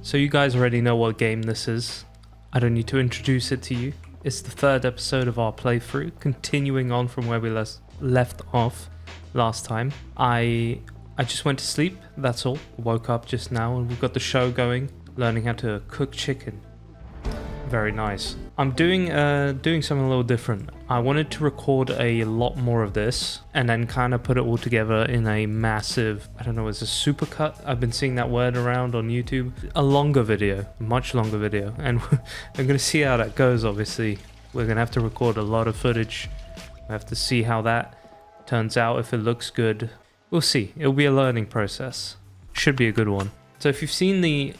So you guys already know what game this is. I don't need to introduce it to you. It's the third episode of our playthrough, continuing on from where we left off last time. I just went to sleep, that's all. Woke up just now and we've got the show going, learning how to cook chicken. Very nice. I'm doing something a little different. I wanted to record a lot more of this and then kind of put it all together in a massive, I don't know, it's a supercut. I've been seeing that word around on YouTube. A longer video, much longer video. And I'm going to see how that goes, obviously. We're going to have to record a lot of footage. We have to see how that turns out, if it looks good. We'll see. It'll be a learning process. Should be a good one. So if you've seen the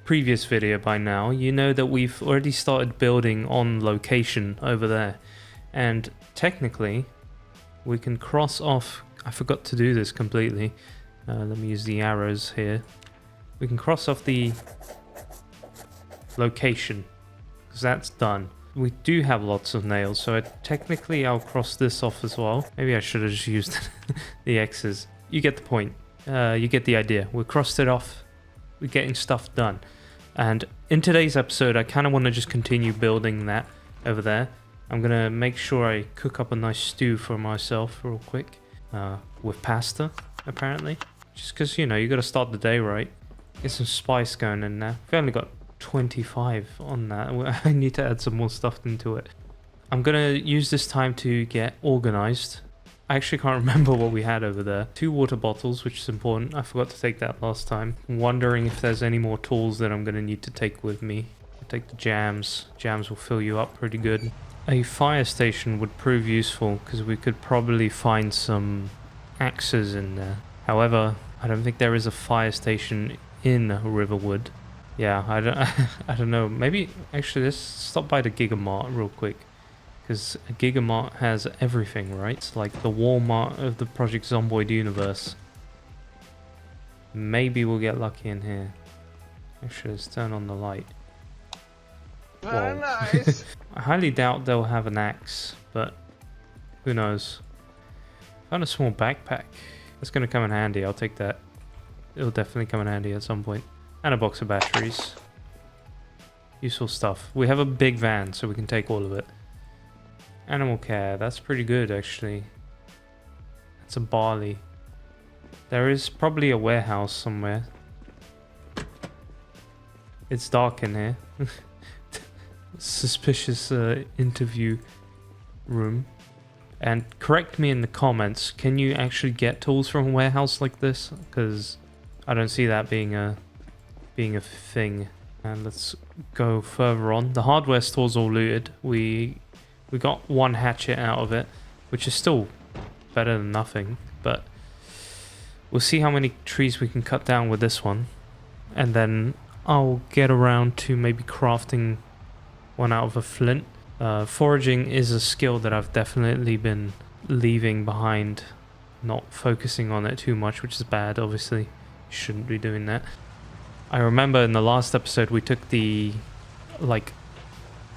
previous video by now, you know that we've already started building on location over there, and technically we can cross off. I forgot to do this completely. Let me use the arrows here. We can cross off the location because that's done. We do have lots of nails, so technically I'll cross this off as well. Maybe I should have just used the X's. You get the point. You get the idea. We crossed it off. We're getting stuff done. And in today's episode, I kind of want to just continue building that over there. I'm going to make sure I cook up a nice stew for myself real quick with pasta, apparently. Just because, you know, you got to start the day right. Get some spice going in there. We've only got 25 on that. I need to add some more stuff into it. I'm going to use this time to get organized. I actually can't remember what we had over there. 2 water bottles, which is important. I forgot to take that last time. I'm wondering if there's any more tools that I'm going to need to take with me. I'll take the jams. Jams will fill you up pretty good. A fire station would prove useful because we could probably find some axes in there. However, I don't think there is a fire station in Riverwood. Yeah, I don't know. Maybe, actually, let's stop by the Giga Mart real quick. Because a Giga Mart has everything, right? It's like the Walmart of the Project Zomboid universe. Maybe we'll get lucky in here. Actually, let's turn on the light. Very nice. I highly doubt they'll have an axe, but who knows. Found a small backpack. That's going to come in handy. I'll take that. It'll definitely come in handy at some point. And a box of batteries. Useful stuff. We have a big van, so we can take all of it. Animal care, that's pretty good actually. That's a barley. There is probably a warehouse somewhere. It's dark in here. Suspicious interview room. And correct me in the comments, can you actually get tools from a warehouse like this? Because I don't see that being a thing. And let's go further on. The hardware store's all looted. We got 1 hatchet out of it, which is still better than nothing, but we'll see how many trees we can cut down with this one, and then I'll get around to maybe crafting one out of a flint. Foraging is a skill that I've definitely been leaving behind, not focusing on it too much, which is bad, obviously. You shouldn't be doing that. I remember in the last episode we took we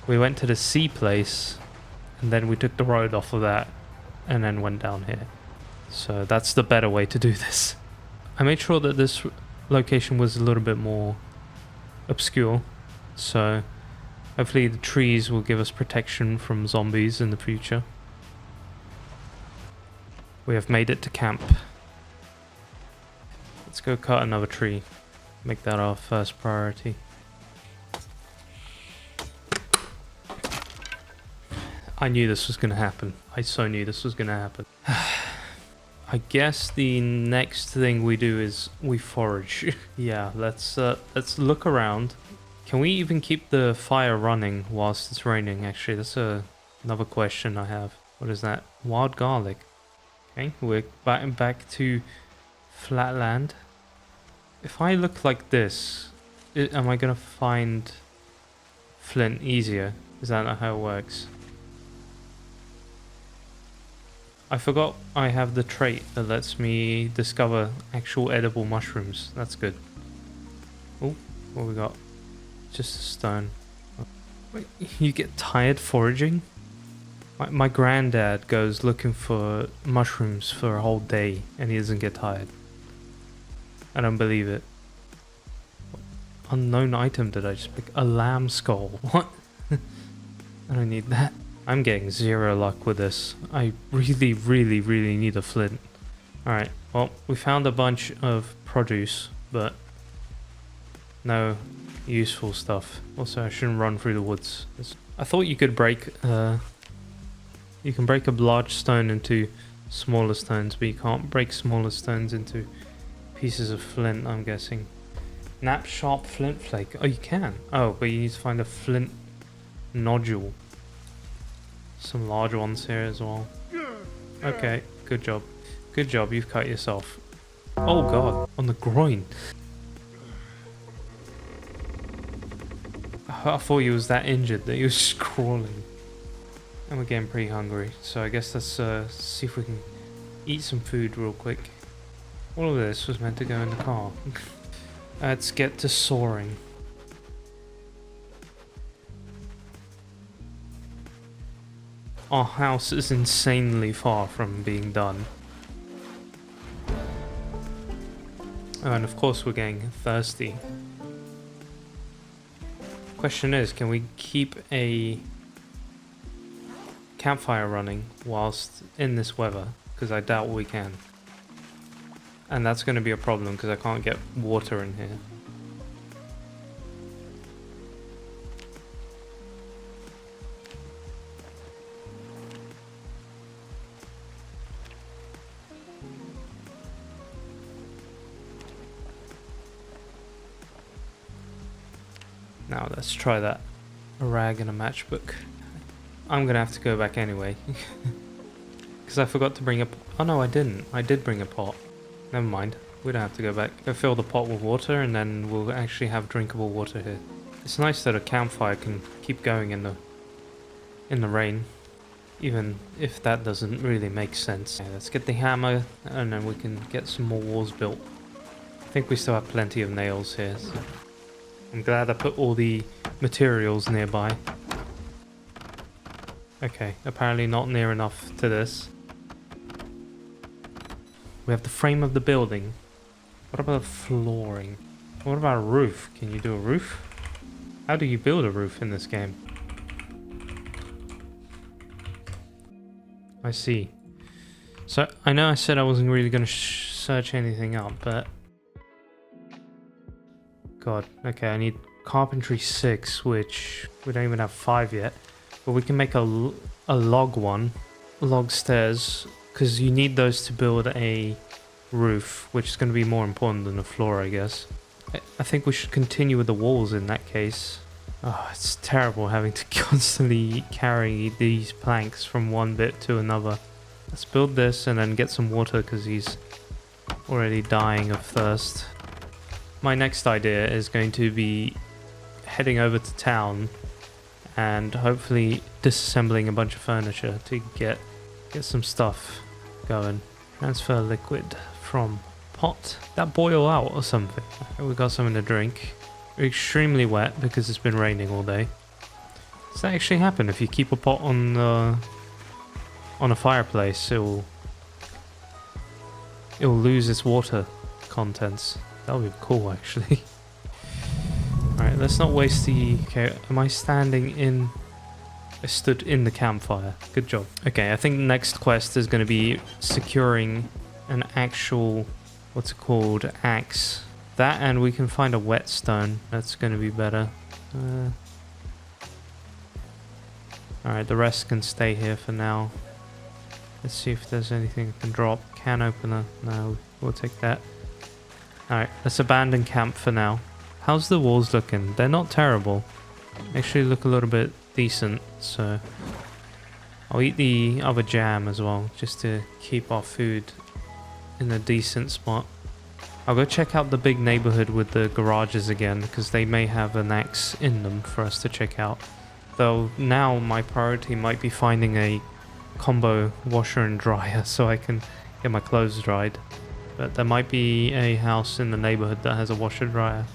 went to the sea place, and then we took the road off of that and then went down here. So that's the better way to do this. I made sure that this location was a little bit more obscure. So hopefully the trees will give us protection from zombies in the future. We have made it to camp. Let's go cut another tree. Make that our first priority. I knew this was going to happen. I so knew this was going to happen. I guess the next thing we do is we forage. Yeah, let's look around. Can we even keep the fire running whilst it's raining? Actually, that's another question I have. What is that? Wild garlic. Okay, we're back to flatland. If I look like this, am I going to find flint easier? Is that not how it works? I forgot I have the trait that lets me discover actual edible mushrooms. That's good. Oh, what we got? Just a stone. Wait, you get tired foraging? My granddad goes looking for mushrooms for a whole day and he doesn't get tired. I don't believe it. unknown item did I just pick? A lamb skull. What? I don't need that. I'm getting zero luck with this. I really, really, really need a flint. Alright, well, we found a bunch of produce, but no useful stuff. Also, I shouldn't run through the woods. I thought you could break, you can break a large stone into smaller stones, but you can't break smaller stones into pieces of flint, I'm guessing. Nap sharp flint flake. Oh, you can. Oh, but you need to find a flint nodule. Some large ones here as well. Okay, good job. Good job, you've cut yourself. Oh god, on the groin. I thought he was that injured that he was just crawling. And we're getting pretty hungry, so I guess let's see if we can eat some food real quick. All of this was meant to go in the car. Let's get to soaring. Our house is insanely far from being done. Oh, and of course we're getting thirsty. Question is, can we keep a campfire running whilst in this weather? Because I doubt we can. And that's going to be a problem because I can't get water in here. Now let's try that. A rag and a matchbook. I'm gonna have to go back anyway. Because I forgot to bring a... Oh no, I didn't. I did bring a pot. Never mind. We don't have to go back. Go fill the pot with water and then we'll actually have drinkable water here. It's nice that a campfire can keep going in the rain. Even if that doesn't really make sense. Okay, let's get the hammer and then we can get some more walls built. I think we still have plenty of nails here. So. I'm glad I put all the materials nearby. Okay, apparently not near enough to this. We have the frame of the building. What about flooring? What about a roof? Can you do a roof? How do you build a roof in this game? I see. So, I know I said I wasn't really going to search anything up, but... God, okay, I need carpentry 6, which we don't even have 5 yet. But we can make a log one, log stairs, because you need those to build a roof, which is going to be more important than the floor, I guess. I think we should continue with the walls in that case. Oh, it's terrible having to constantly carry these planks from one bit to another. Let's build this and then get some water because he's already dying of thirst. My next idea is going to be heading over to town and hopefully disassembling a bunch of furniture to get some stuff going. Transfer liquid from pot. That boil out or something. We got something to drink. We're extremely wet because it's been raining all day. Does that actually happen if you keep a pot on a fireplace? It'll lose its water contents. That would be cool, actually. Alright, let's not waste the... Okay, am I standing in... I stood in the campfire. Good job. Okay, I think the next quest is going to be securing an actual... What's it called? Axe. That, and we can find a whetstone. That's going to be better. Alright, the rest can stay here for now. Let's see if there's anything I can drop. Can opener. No, we'll take that. Alright, let's abandon camp for now. How's the walls looking? They're not terrible. Actually look a little bit decent, so... I'll eat the other jam as well, just to keep our food in a decent spot. I'll go check out the big neighborhood with the garages again, because they may have an axe in them for us to check out. Though now my priority might be finding a combo washer and dryer so I can get my clothes dried. But there might be a house in the neighborhood that has a washer dryer,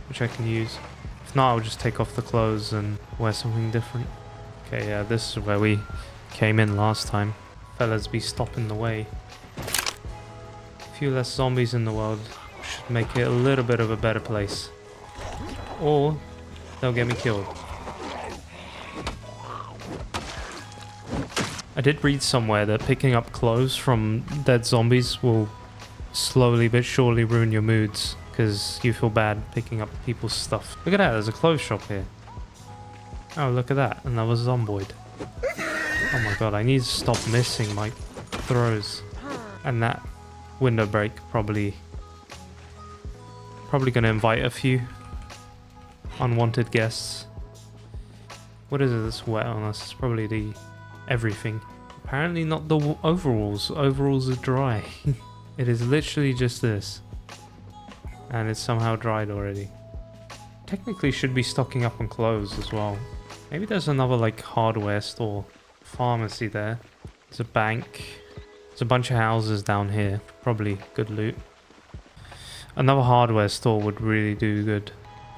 which I can use. If not, I'll just take off the clothes and wear something different. Okay, yeah, this is where we came in last time. Fellas be stopping the way. A few less zombies in the world should make it a little bit of a better place. or they'll get me killed. I did read somewhere that picking up clothes from dead zombies will slowly but surely ruin your moods because you feel bad picking up people's stuff. Look at that, there's a clothes shop here. Oh, look at that, another zomboid. Oh my god, I need to stop missing my throws. And that window break probably gonna invite a few unwanted guests. What is it that's wet on us? It's probably the everything. Apparently not the overalls. Overalls are dry. It is literally just this. And it's somehow dried already. Technically should be stocking up on clothes as well. Maybe there's another like hardware store. Pharmacy there. There's a bank. There's a bunch of houses down here. Probably good loot. Another hardware store would really do good.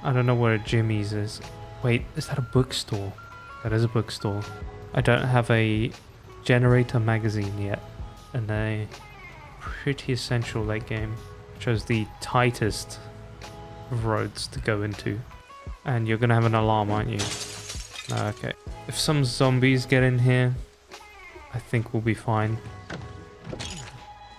I don't know where Jimmy's is. Wait, is that a bookstore? That is a bookstore. I don't have a generator magazine yet. And a pretty essential late game. Chose the tightest of roads to go into. And you're gonna have an alarm, aren't you? Okay. If some zombies get in here, I think we'll be fine.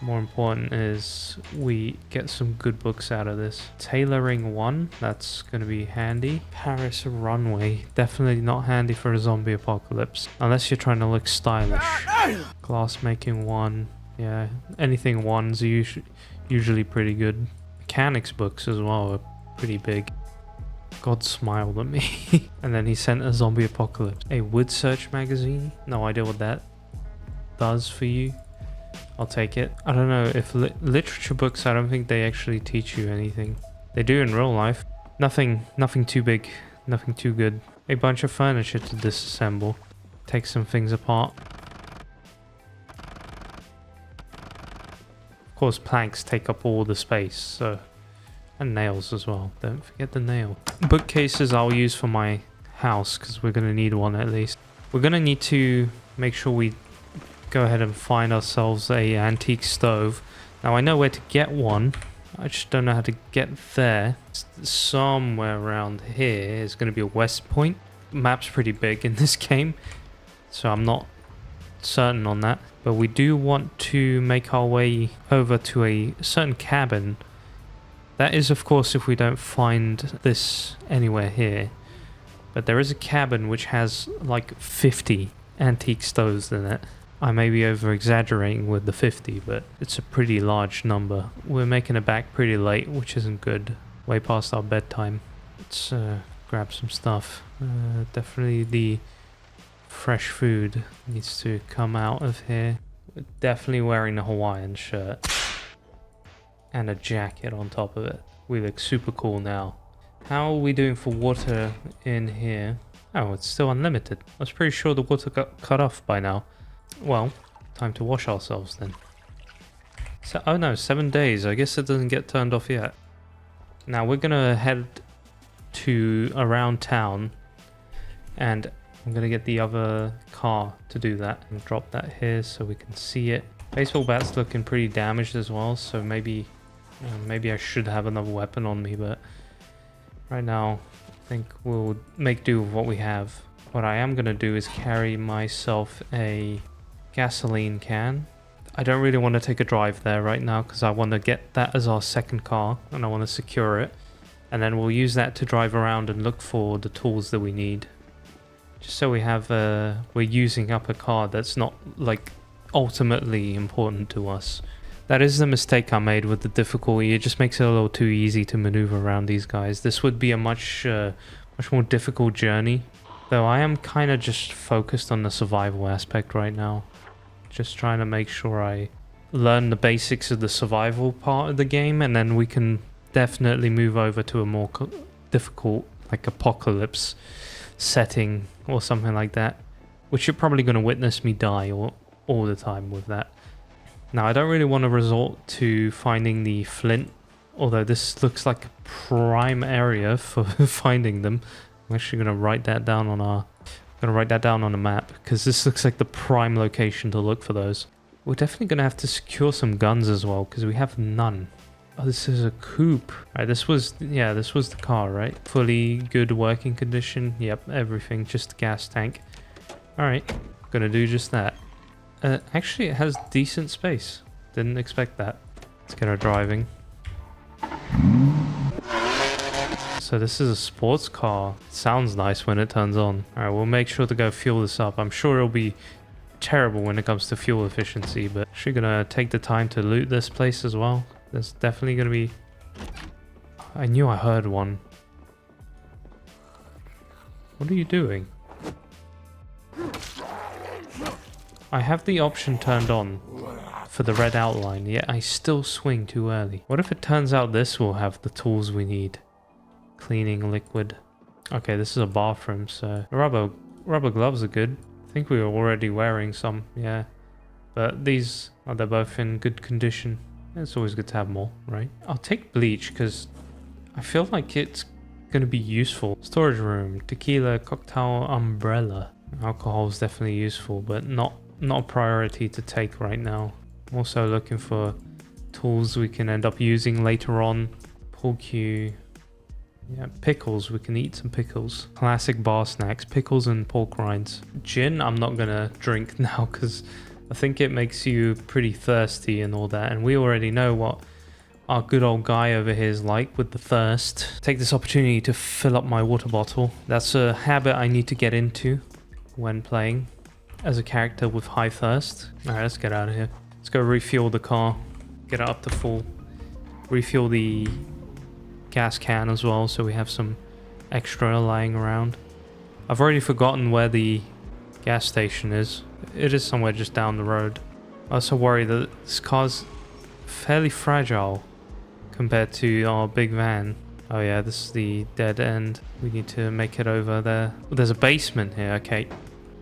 More important is we get some good books out of this. Tailoring 1, that's going to be handy. Paris runway, definitely not handy for a zombie apocalypse. Unless you're trying to look stylish. Glass making 1, yeah. Anything 1's usually pretty good. Mechanics books as well are pretty big. God smiled at me. And then he sent a zombie apocalypse. A wood search magazine? No idea what that does for you. I'll take it. I don't know if literature books, I don't think they actually teach you anything. They do in real life. Nothing too big, nothing too good. A bunch of furniture to disassemble. Take some things apart. Of course, planks take up all the space, so... And nails as well. Don't forget the nail. Bookcases I'll use for my house, because we're going to need one at least. We're going to need to make sure we go ahead and find ourselves a antique stove. Now I know where to get one. I just don't know how to get there. It's somewhere around here is going to be a west point. Map's pretty big in this game, so I'm not certain on that. But we do want to make our way over to a certain cabin. That is, of course, if we don't find this anywhere here. But there is a cabin which has like 50 antique stoves in it. I may be over-exaggerating with the 50, but it's a pretty large number. We're making it back pretty late, which isn't good. Way past our bedtime. Let's grab some stuff. Definitely the fresh food needs to come out of here. We're definitely wearing the Hawaiian shirt. And a jacket on top of it. We look super cool now. How are we doing for water in here? Oh, it's still unlimited. I was pretty sure the water got cut off by now. Well, time to wash ourselves then. So, oh no, 7 days. I guess it doesn't get turned off yet. Now we're gonna head to around town, and I'm gonna get the other car to do that and drop that here so we can see it. Baseball bat's looking pretty damaged as well, so maybe I should have another weapon on me, but right now I think we'll make do with what we have. What I am gonna do is carry myself a gasoline can. I don't really want to take a drive there right now because I want to get that as our second car and I want to secure it, and then we'll use that to drive around and look for the tools that we need, just so we have we're using up a car that's not like ultimately important to us. That is the mistake I made with the difficulty. It just makes it a little too easy to maneuver around these guys. This would be a much more difficult journey, though I am kind of just focused on the survival aspect right now. Just trying to make sure I learn the basics of the survival part of the game, and then we can definitely move over to a more difficult, like apocalypse setting or something like that, which you're probably going to witness me die all the time with that. Now, I don't really want to resort to finding the flint, although this looks like a prime area for finding them. I'm actually going to write that down on a map, because this looks like the prime location to look for those. We're definitely going to have to secure some guns as well, because we have none. Oh, this is a coupe. Alright, this was the car, right? Fully good working condition. Yep, everything, just the gas tank. Alright, gonna do just that. Actually, it has decent space. Didn't expect that. Let's get our driving. So this is a sports car. It sounds nice when it turns on. Alright, we'll make sure to go fuel this up. I'm sure it'll be terrible when it comes to fuel efficiency, but actually gonna take the time to loot this place as well. There's definitely gonna be... I knew I heard one. What are you doing? I have the option turned on for the red outline, yet I still swing too early. What if it turns out this will have the tools we need? Cleaning liquid. Okay, this is a bathroom, so rubber gloves are good. I think we were already wearing some, yeah. But these, they're both in good condition. It's always good to have more, right? I'll take bleach because I feel like it's going to be useful. Storage room, tequila, cocktail, umbrella. Alcohol is definitely useful, but not a priority to take right now. I'm also looking for tools we can end up using later on. Pool cue. Yeah, pickles. We can eat some pickles. Classic bar snacks. Pickles and pork rinds. Gin, I'm not going to drink now because I think it makes you pretty thirsty and all that. And we already know what our good old guy over here is like with the thirst. Take this opportunity to fill up my water bottle. That's a habit I need to get into when playing as a character with high thirst. Alright, let's get out of here. Let's go refuel the car. Get it up to full. Refuel the gas can as well, so we have some extra lying around. I've already forgotten where the gas station is. It is somewhere just down the road. I also worry that this car's fairly fragile compared to our big van. Oh yeah, this is the dead end. We need to make it over there. Oh, there's a basement here. Okay,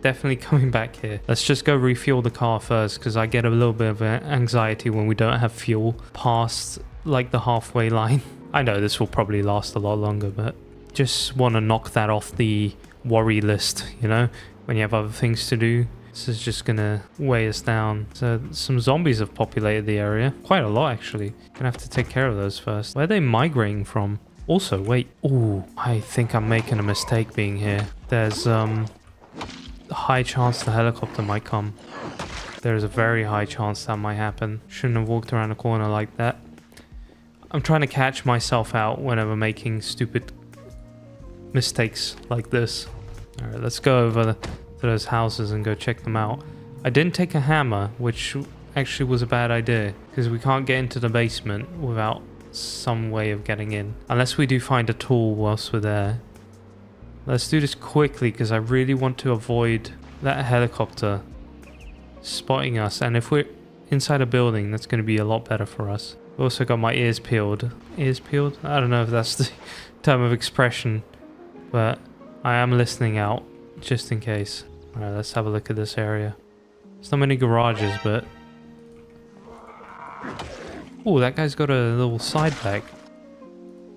definitely coming back here. Let's just go refuel the car first because I get a little bit of anxiety when we don't have fuel past like the halfway line. I know this will probably last a lot longer, but just want to knock that off the worry list, you know, when you have other things to do. This is just gonna weigh us down. So some zombies have populated the area. Quite a lot, actually. Gonna have to take care of those first. Where are they migrating from? Also, wait. Ooh, I think I'm making a mistake being here. There's a high chance the helicopter might come. There's a very high chance that might happen. Shouldn't have walked around the corner like that. I'm trying to catch myself out whenever making stupid mistakes like this. Alright, let's go over to those houses and go check them out. I didn't take a hammer, which actually was a bad idea, because we can't get into the basement without some way of getting in. Unless we do find a tool whilst we're there. Let's do this quickly, because I really want to avoid that helicopter spotting us. And if we're inside a building, that's going to be a lot better for us. Also got my ears peeled. Ears peeled? I don't know if that's the term of expression, but I am listening out just in case. Alright, let's have a look at this area. There's not many garages, but... Oh, that guy's got a little side bag.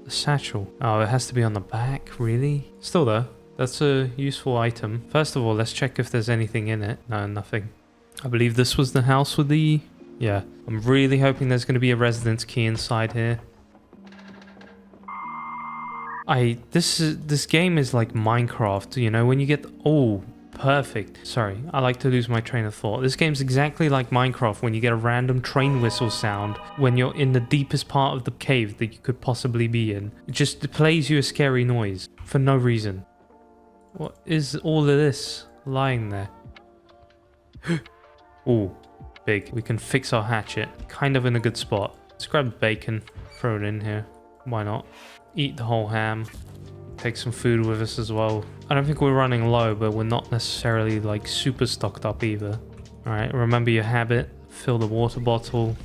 A satchel. Oh, it has to be on the back, really? Still though, that's a useful item. First of all, let's check if there's anything in it. No, nothing. I believe this was the house with the... Yeah, I'm really hoping there's going to be a residence key inside here. This game is like Minecraft, you know, when you get... Oh, perfect. Sorry, I like to lose my train of thought. This game's exactly like Minecraft when you get a random train whistle sound when you're in the deepest part of the cave that you could possibly be in. It just plays you a scary noise for no reason. What is all of this lying there? Oh. Big. We can fix our hatchet. Kind of in a good spot. Let's grab the bacon. Throw it in here. Why not? Eat the whole ham. Take some food with us as well. I don't think we're running low, but we're not necessarily like super stocked up either. Alright, remember your habit. Fill the water bottle.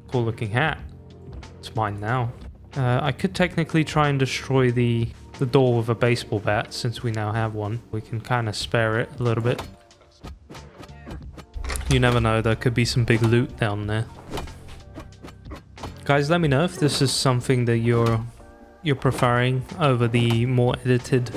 Cool looking hat. It's mine now. I could technically try and destroy the door with a baseball bat since we now have one. We can kind of spare it a little bit. You never know, there could be some big loot down there. Guys, let me know if this is something that you're preferring over the more edited,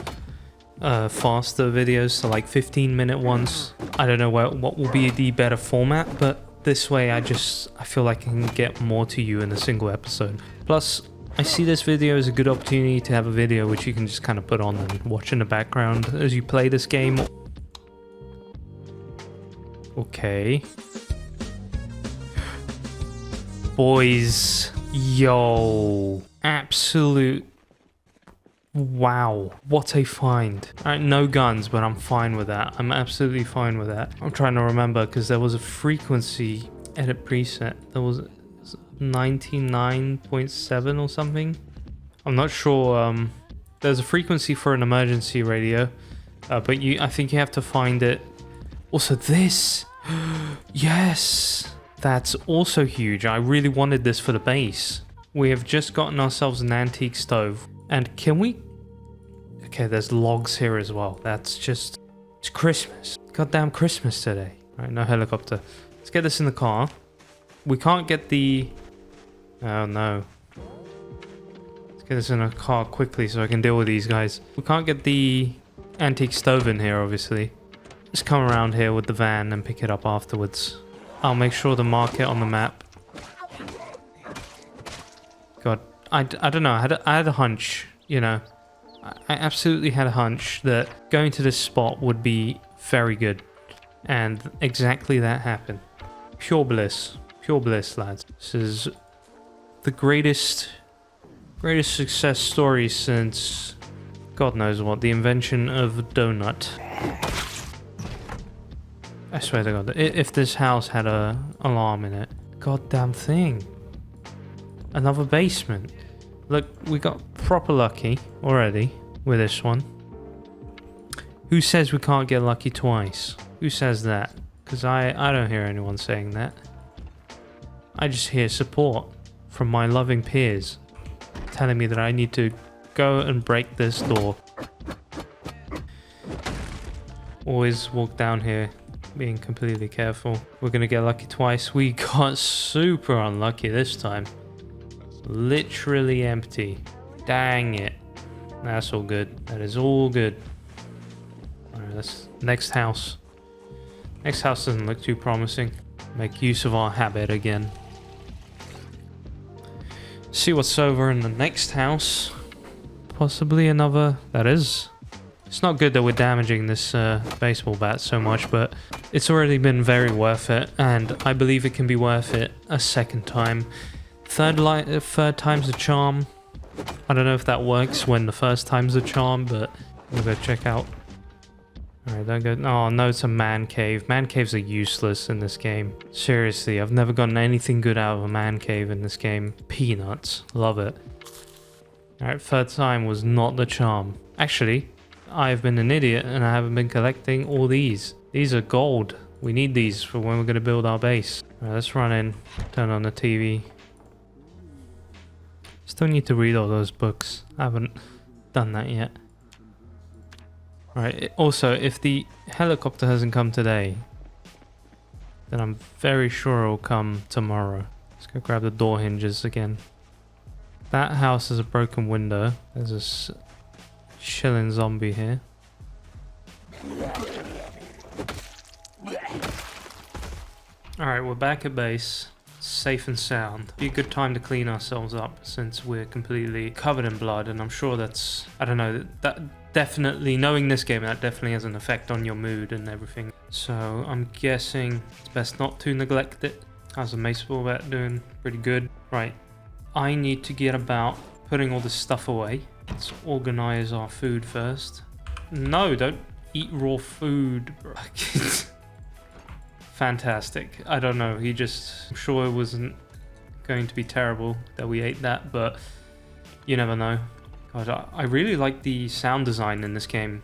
faster videos, so like 15-minute ones. I don't know what will be the better format, but This way I feel like I can get more to you in a single episode. Plus, I see this video as a good opportunity to have a video which you can just kind of put on and watch in the background as you play this game. Okay. Boys. Yo. Absolute. Wow. What a find. Alright, no guns, but I'm fine with that. I'm absolutely fine with that. I'm trying to remember because there was a frequency edit preset. There was 99.7 or something. I'm not sure. There's a frequency for an emergency radio, but I think you have to find it. Also this. Yes, that's also huge. I really wanted this for the base. We have just gotten ourselves an antique stove, and can we? Okay, there's logs here as well. That's just, it's Christmas. Goddamn Christmas today. All right, no helicopter. Let's get this in the car. We can't get the. Oh no. Let's get this in a car quickly so I can deal with these guys. We can't get the antique stove in here, obviously. Just come around here with the van and pick it up afterwards. I'll make sure to mark it on the map. God, I don't know. I had a hunch, you know. I absolutely had a hunch that going to this spot would be very good. And exactly that happened. Pure bliss. Pure bliss, lads. This is the greatest success story since God knows what, the invention of donut. I swear to God, if this house had a alarm in it, goddamn thing. Another basement. Look, we got proper lucky already with this one. Who says we can't get lucky twice? Who says that? Because I don't hear anyone saying that. I just hear support from my loving peers telling me that I need to go and break this door. Always walk down here being completely careful. We're gonna get lucky twice. We got super unlucky this time. Literally empty. Dang it. That's all good. That is all good. Alright, let's... Next house. Next house doesn't look too promising. Make use of our habit again. See what's over in the next house. Possibly another... That is... It's not good that we're damaging this baseball bat so much, but it's already been very worth it, and I believe it can be worth it a second time. Third time's a charm. I don't know if that works when the first time's a charm, but we'll go check out. Alright, don't go... Oh, no, it's a man cave. Man caves are useless in this game. Seriously, I've never gotten anything good out of a man cave in this game. Peanuts. Love it. Alright, third time was not the charm. Actually, I've been an idiot and I haven't been collecting all these. These are gold. We need these for when we're going to build our base. Alright, let's run in. Turn on the TV. Still need to read all those books. I haven't done that yet. Alright, also, if the helicopter hasn't come today, then I'm very sure it'll come tomorrow. Let's go grab the door hinges again. That house has a broken window. There's a chilling zombie here. Alright, we're back at base. Safe and sound. Be a good time to clean ourselves up since we're completely covered in blood, and I'm sure that's... I don't know, that definitely, knowing this game, that definitely has an effect on your mood and everything. So I'm guessing it's best not to neglect it. How's the baseball bat doing? Pretty good. Right, I need to get about putting all this stuff away. Let's organize our food first. No, don't eat raw food, bro. Fantastic. I don't know, he just... I'm sure it wasn't going to be terrible that we ate that, but you never know. God, I really like the sound design in this game.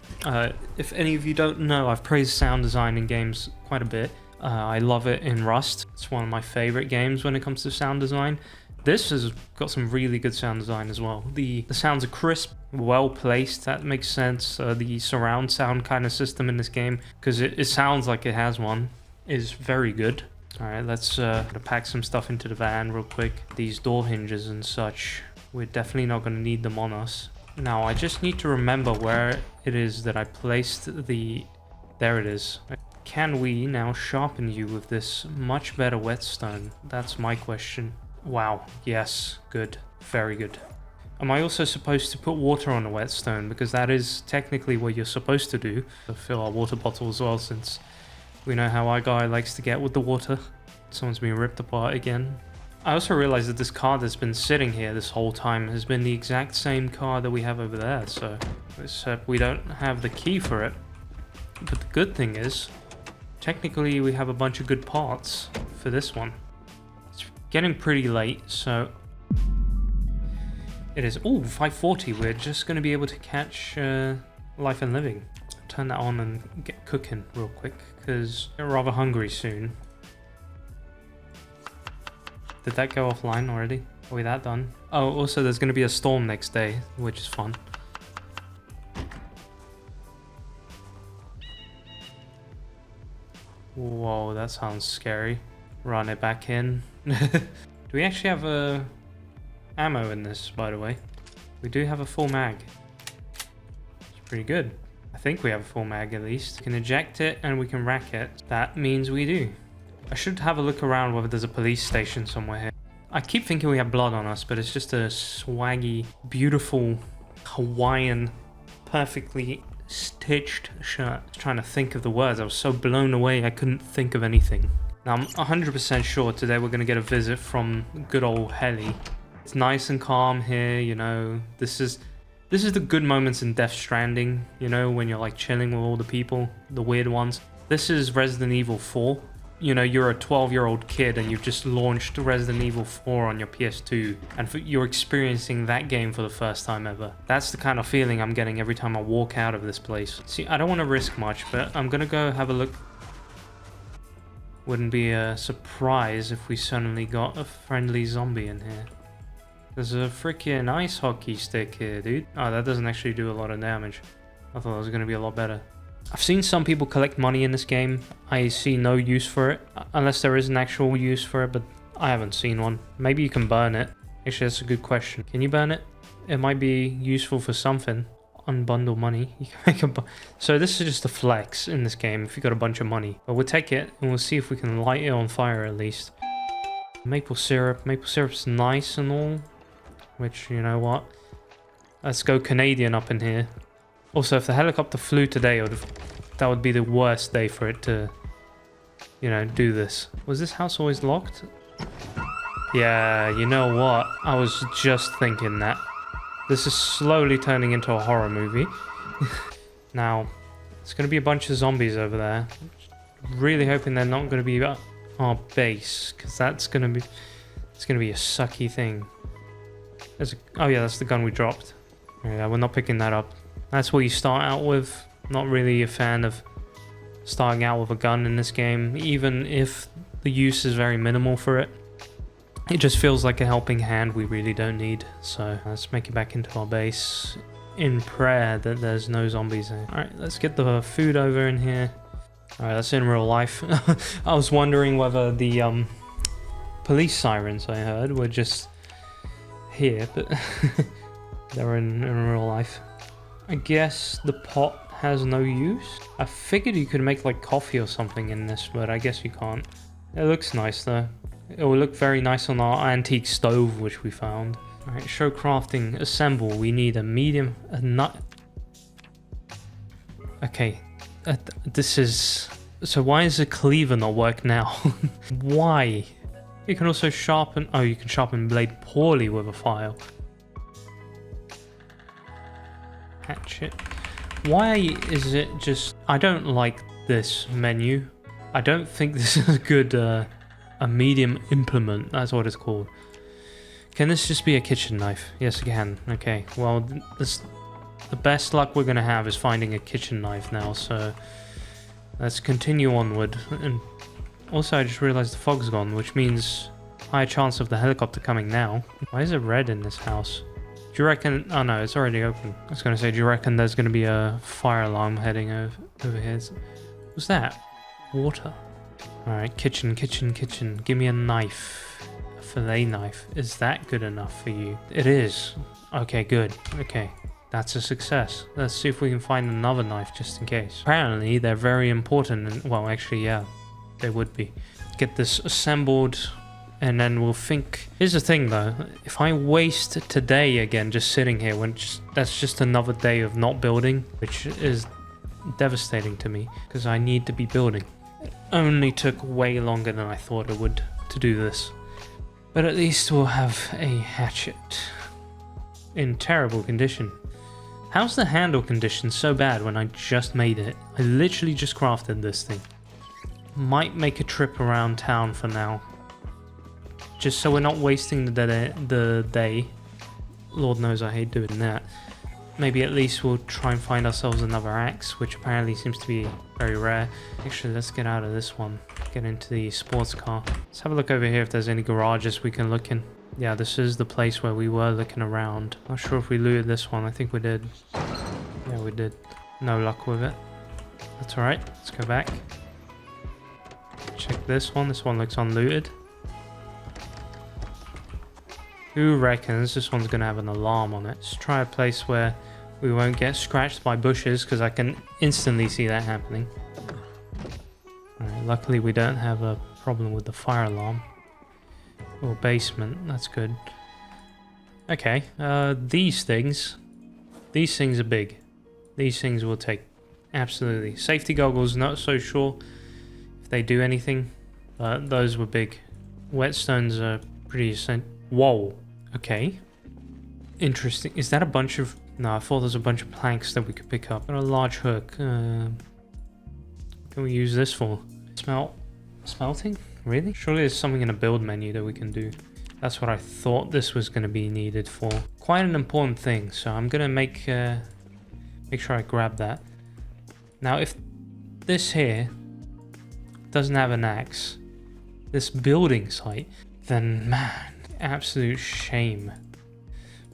If any of you don't know, I've praised sound design in games quite a bit. I love it in Rust. It's one of my favorite games when it comes to sound design. This has got some really good sound design as well. The sounds are crisp, well placed, that makes sense. The surround sound kind of system in this game, because it sounds like it has one, is very good. Alright, let's pack some stuff into the van real quick. These door hinges and such, we're definitely not going to need them on us. Now, I just need to remember where it is that I placed the... There it is. can we now sharpen you with this much better whetstone? That's my question. Wow, yes, good, very good. Am I also supposed to put water on the whetstone? Because that is technically what you're supposed to do. To fill our water bottle as well, since we know how our guy likes to get with the water. Someone's been ripped apart again. I also realized that this car that's been sitting here this whole time has been the exact same car that we have over there, so except we don't have the key for it. But the good thing is, technically we have a bunch of good parts for this one. It's getting pretty late, so it is, ooh, 5:40. We're just going to be able to catch Life and Living. Turn that on and get cooking real quick, because we're rather hungry soon. Did that go offline already? Are we that done? Oh, also there's going to be a storm next day, which is fun. Whoa, that sounds scary. Run it back in. Do we actually have ammo in this, by the way? We do have a full mag. It's pretty good. I think we have a full mag at least. We can eject it and we can rack it. That means we do. I should have a look around whether there's a police station somewhere here. I keep thinking we have blood on us, but it's just a swaggy, beautiful, Hawaiian, perfectly stitched shirt. I was trying to think of the words. I was so blown away I couldn't think of anything. Now I'm 100% sure today we're going to get a visit from good old Helly. It's nice and calm here, you know. This is the good moments in Death Stranding, you know, when you're like chilling with all the people, the weird ones. This is Resident Evil 4. You know, you're a 12-year-old kid and you've just launched Resident Evil 4 on your PS2 and you're experiencing that game for the first time ever. That's the kind of feeling I'm getting every time I walk out of this place. See, I don't want to risk much, but I'm gonna go have a look. Wouldn't be a surprise if we suddenly got a friendly zombie in here. There's a freaking ice hockey stick here, dude. Oh, that doesn't actually do a lot of damage. I thought it was gonna be a lot better. I've seen some people collect money in this game. I see no use for it, unless there is an actual use for it, but I haven't seen one. Maybe you can burn it. Actually, that's a good question. Can you burn it? It might be useful for something. Unbundle money. You can make so this is just a flex in this game if you got a bunch of money. But we'll take it and we'll see if we can light it on fire at least. Maple syrup. Maple syrup's nice and all. Which, you know what? Let's go Canadian up in here. Also, if the helicopter flew today, that would be the worst day for it to, you know, do this. Was this house always locked? Yeah, you know what? I was just thinking that. This is slowly turning into a horror movie. Now, there's going to be a bunch of zombies over there. Really hoping they're not going to be our base, because that's going to be, it's going to be a sucky thing. Oh yeah, that's the gun we dropped. Yeah, we're not picking that up. That's what you start out with. Not really a fan of starting out with a gun in this game, even if the use is very minimal for it. It just feels like a helping hand we really don't need. So let's make it back into our base in prayer that there's no zombies there. Alright, let's get the food over in here. Alright, that's in real life. I was wondering whether the police sirens I heard were just here, but they were in real life. I guess the pot has no use. I figured you could make like coffee or something in this, but I guess you can't. It looks nice though. It will look very nice on our antique stove, which we found. Alright, show crafting. Assemble. We need a medium, a nut. Okay. This is... So why is the cleaver not work now? Why? You can also sharpen... Oh, you can sharpen blade poorly with a file. Hatchet. Why is it just... I don't like this menu. I don't think this is a good... a medium implement, that's what it's called. Can this just be a kitchen knife? Yes, it can. Okay, well, the best luck we're gonna have is finding a kitchen knife now, so let's continue onward. And also, I just realized the fog's gone, which means higher chance of the helicopter coming now. Why is it red in this house? Do you reckon... Oh no, it's already open. I was gonna say, do you reckon there's gonna be a fire alarm heading over here? What's that? Water. Alright, kitchen. Give me a knife. A fillet knife. Is that good enough for you? It is. Okay, good. Okay. That's a success. Let's see if we can find another knife just in case. Apparently, they're very important. And, well, actually, yeah, they would be. Get this assembled, and then we'll think... Here's the thing, though. If I waste today again just sitting here, that's just another day of not building, which is devastating to me, because I need to be building. It only took way longer than I thought it would to do this. But at least we'll have a hatchet in terrible condition. How's the handle condition so bad when I just made it? I literally just crafted this thing. Might make a trip around town for now. Just so we're not wasting the day. Lord knows I hate doing that. Maybe at least we'll try and find ourselves another axe, which apparently seems to be very rare. Actually, let's get out of this one. Get into the sports car. Let's have a look over here if there's any garages we can look in. Yeah, this is the place where we were looking around. Not sure if we looted this one. I think we did. Yeah, we did. No luck with it. That's alright. Let's go back. Check this one. This one looks unlooted. Who reckons this one's going to have an alarm on it? Let's try a place where we won't get scratched by bushes, because I can instantly see that happening. Alright, luckily we don't have a problem with the fire alarm. Or basement, that's good. Okay, these things are big. These things will take, absolutely. Safety goggles, not so sure if they do anything, but those were big. Whetstones are pretty essential. Whoa, okay. Interesting. Is that a bunch of... No, I thought there's a bunch of planks that we could pick up. And a large hook. What can we use this for? Smelting? Really? Surely there's something in a build menu that we can do. That's what I thought this was going to be needed for. Quite an important thing, so I'm going to make sure I grab that. Now, if this here doesn't have an axe, this building site, then man, absolute shame.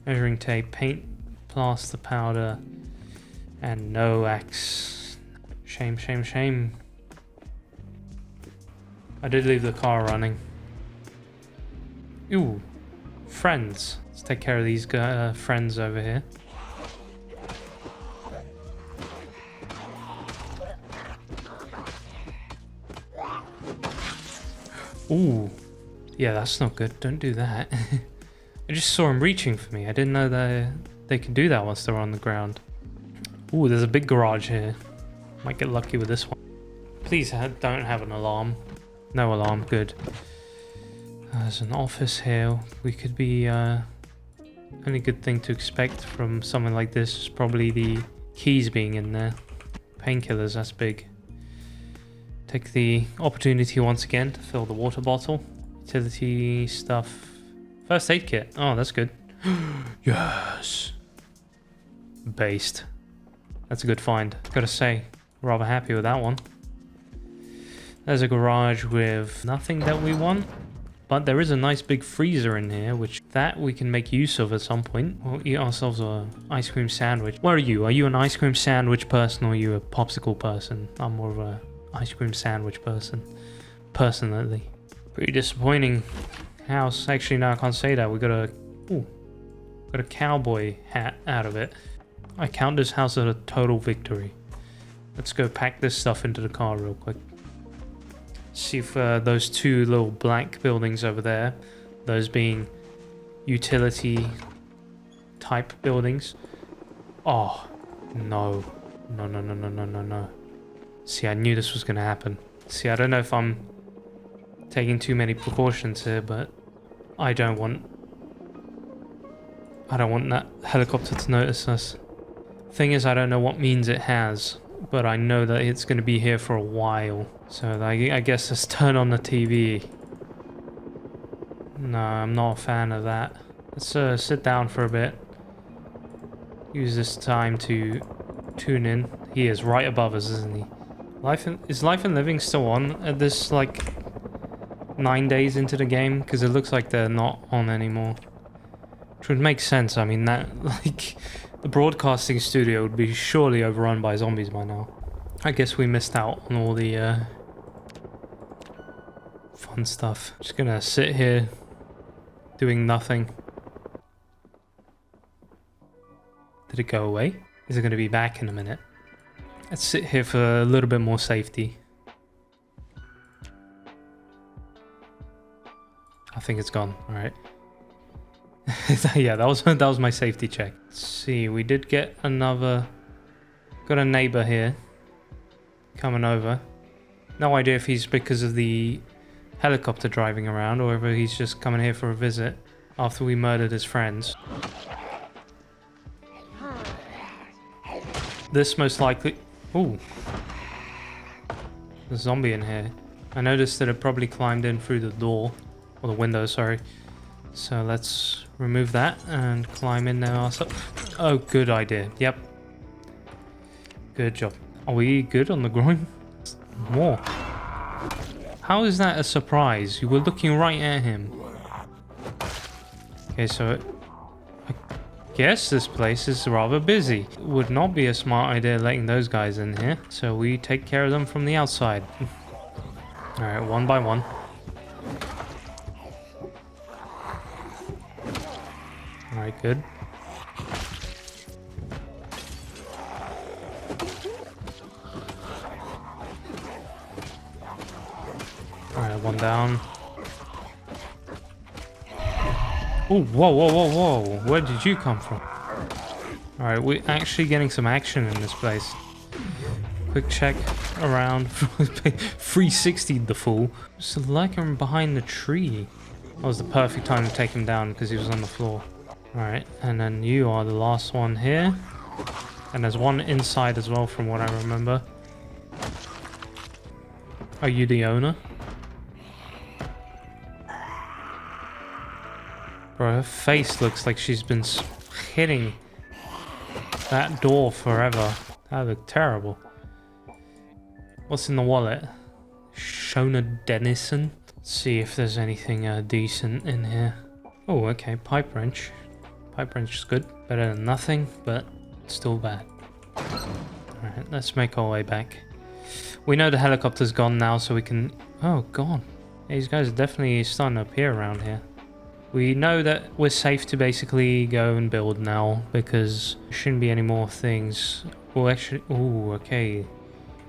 Measuring tape, paint, plaster powder, and no axe. Shame, shame, shame. I did leave the car running. Ooh, friends. Let's take care of these friends over here. Ooh, yeah, that's not good. Don't do that. I just saw him reaching for me. I didn't know that they could do that once they're on the ground. Ooh, there's a big garage here. Might get lucky with this one. Please don't have an alarm. No alarm, good. There's an office here. We could be... only good thing to expect from something like this is probably the keys being in there. Painkillers, that's big. Take the opportunity once again to fill the water bottle. Utility stuff. First aid kit. Oh, that's good. Yes. Based. That's a good find. Gotta say, rather happy with that one. There's a garage with nothing that we want. But there is a nice big freezer in here, which that we can make use of at some point. We'll eat ourselves an ice cream sandwich. What are you? Are you an ice cream sandwich person or are you a popsicle person? I'm more of a ice cream sandwich person, personally. Pretty disappointing house. Actually, no, I can't say that. We got a cowboy hat out of it. I count this house as a total victory. Let's go pack this stuff into the car real quick. See if those two little blank buildings over there, those being utility type buildings. Oh, no. No, no, no, no, no, no, no. See, I knew this was going to happen. See, I don't know if I'm taking too many precautions here, but I don't want that helicopter to notice us. Thing is, I don't know what means it has, but I know that it's going to be here for a while. So I guess let's turn on the TV. No, I'm not a fan of that. Let's sit down for a bit. Use this time to tune in. He is right above us, isn't he? Is Life and Living still on at this, like, 9 days into the game? Because it looks like they're not on anymore. Which would make sense. I mean, that, like, the broadcasting studio would be surely overrun by zombies by now. I guess we missed out on all the fun stuff. Just gonna sit here doing nothing. Did it go away? Is it going to be back in a minute? Let's sit here for a little bit more safety. I think it's gone. All right. Yeah, that was my safety check. Let's see, we did get another... Got a neighbor here. Coming over. No idea if he's because of the helicopter driving around or if he's just coming here for a visit after we murdered his friends. This most likely... Ooh. There's a zombie in here. I noticed that it probably climbed in through the door. Or the window, sorry. So let's remove that and climb in there ourselves. Oh, good idea. Yep. Good job. Are we good on the groin? More. How is that a surprise? You were looking right at him. Okay, so... I guess this place is rather busy. It would not be a smart idea letting those guys in here. So we take care of them from the outside. Alright, one by one. Alright, good. Alright, one down. Oh, whoa, whoa, whoa, whoa. Where did you come from? Alright, we're actually getting some action in this place. Quick check around. 360'd the fool. Just like him behind the tree. That was the perfect time to take him down because he was on the floor. Alright, and then you are the last one here. And there's one inside as well from what I remember. Are you the owner? Bro, her face looks like she's been hitting that door forever. That looked terrible. What's in the wallet? Shona Denison. Let's see if there's anything decent in here. Oh, okay, pipe wrench. Pipe wrench is good. Better than nothing, but still bad. Alright, let's make our way back. We know the helicopter's gone now, so we can... Oh, God. These guys are definitely starting to appear around here. We know that we're safe to basically go and build now, because there shouldn't be any more things. Well, actually... Oh, okay.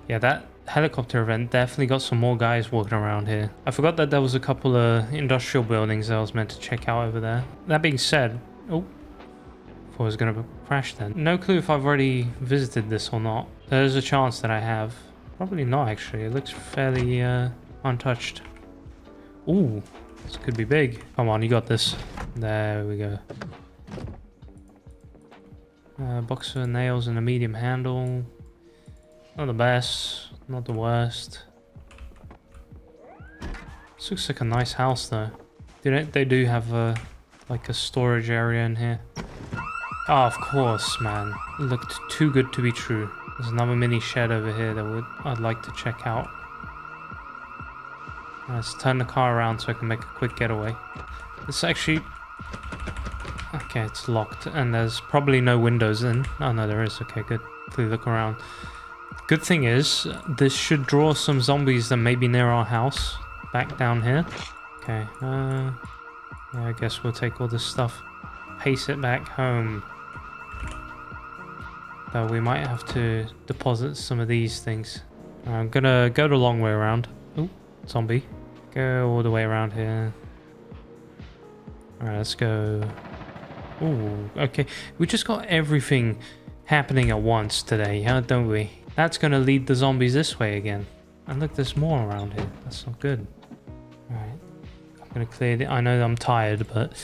Yeah, that helicopter event definitely got some more guys walking around here. I forgot that there was a couple of industrial buildings that I was meant to check out over there. That being said... Oh. I was going to crash then. No clue if I've already visited this or not. There's a chance that I have. Probably not, actually. It looks fairly untouched. Ooh, this could be big. Come on, you got this. There we go. Box of nails and a medium handle. Not the best, not the worst. This looks like a nice house, though. They do have like a storage area in here. Oh, of course, man. It looked too good to be true. There's another mini shed over here that I'd like to check out. Let's turn the car around so I can make a quick getaway. This actually... Okay, it's locked and there's probably no windows in. Oh no, there is. Okay, good. Please look around. Good thing is, this should draw some zombies that may be near our house. Back down here. Okay, yeah, I guess we'll take all this stuff. Pace it back home. Though we might have to deposit some of these things. I'm gonna go the long way around. Oh, zombie. Go all the way around here. Alright, let's go. Ooh, okay. We just got everything happening at once today, huh, don't we? That's gonna lead the zombies this way again. And look, there's more around here. That's not good. Alright. I'm gonna clear I know I'm tired, but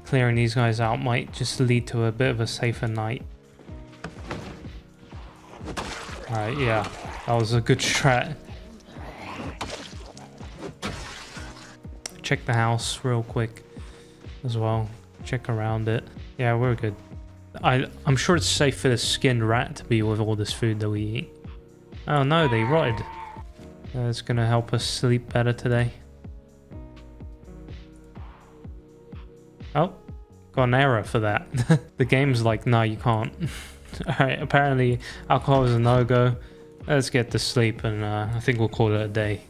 clearing these guys out might just lead to a bit of a safer night. Alright, yeah. That was a good strat. Check the house real quick as well. Check around it. Yeah, we're good. I'm sure it's safe for the skinned rat to be with all this food that we eat. Oh no, they rotted. That's gonna help us sleep better today. Oh, got an error for that. The game's like, no, you can't. Alright, apparently alcohol is a no-go. Let's get to sleep and I think we'll call it a day.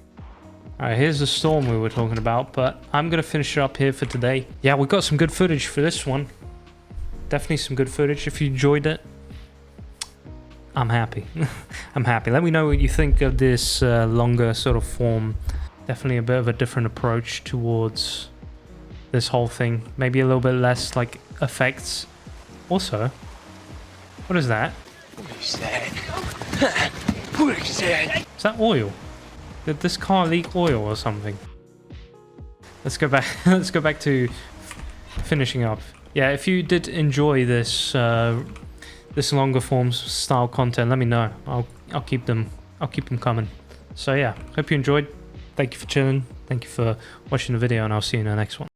Alright, here's the storm we were talking about, but I'm going to finish it up here for today. Yeah, we got some good footage for this one. definitely some good footage. If you enjoyed it, I'm happy. I'm happy. Let me know what you think of this longer sort of form. Definitely a bit of a different approach towards this whole thing. Maybe a little bit less like effects. Also, what is that? Is that oil? Did this car leak oil or something? Let's go back. Let's go back to finishing up. Yeah, if you did enjoy this this longer form style content, let me know. I'll keep them coming. So yeah, hope you enjoyed. Thank you for chilling. Thank you for watching the video, and I'll see you in the next one.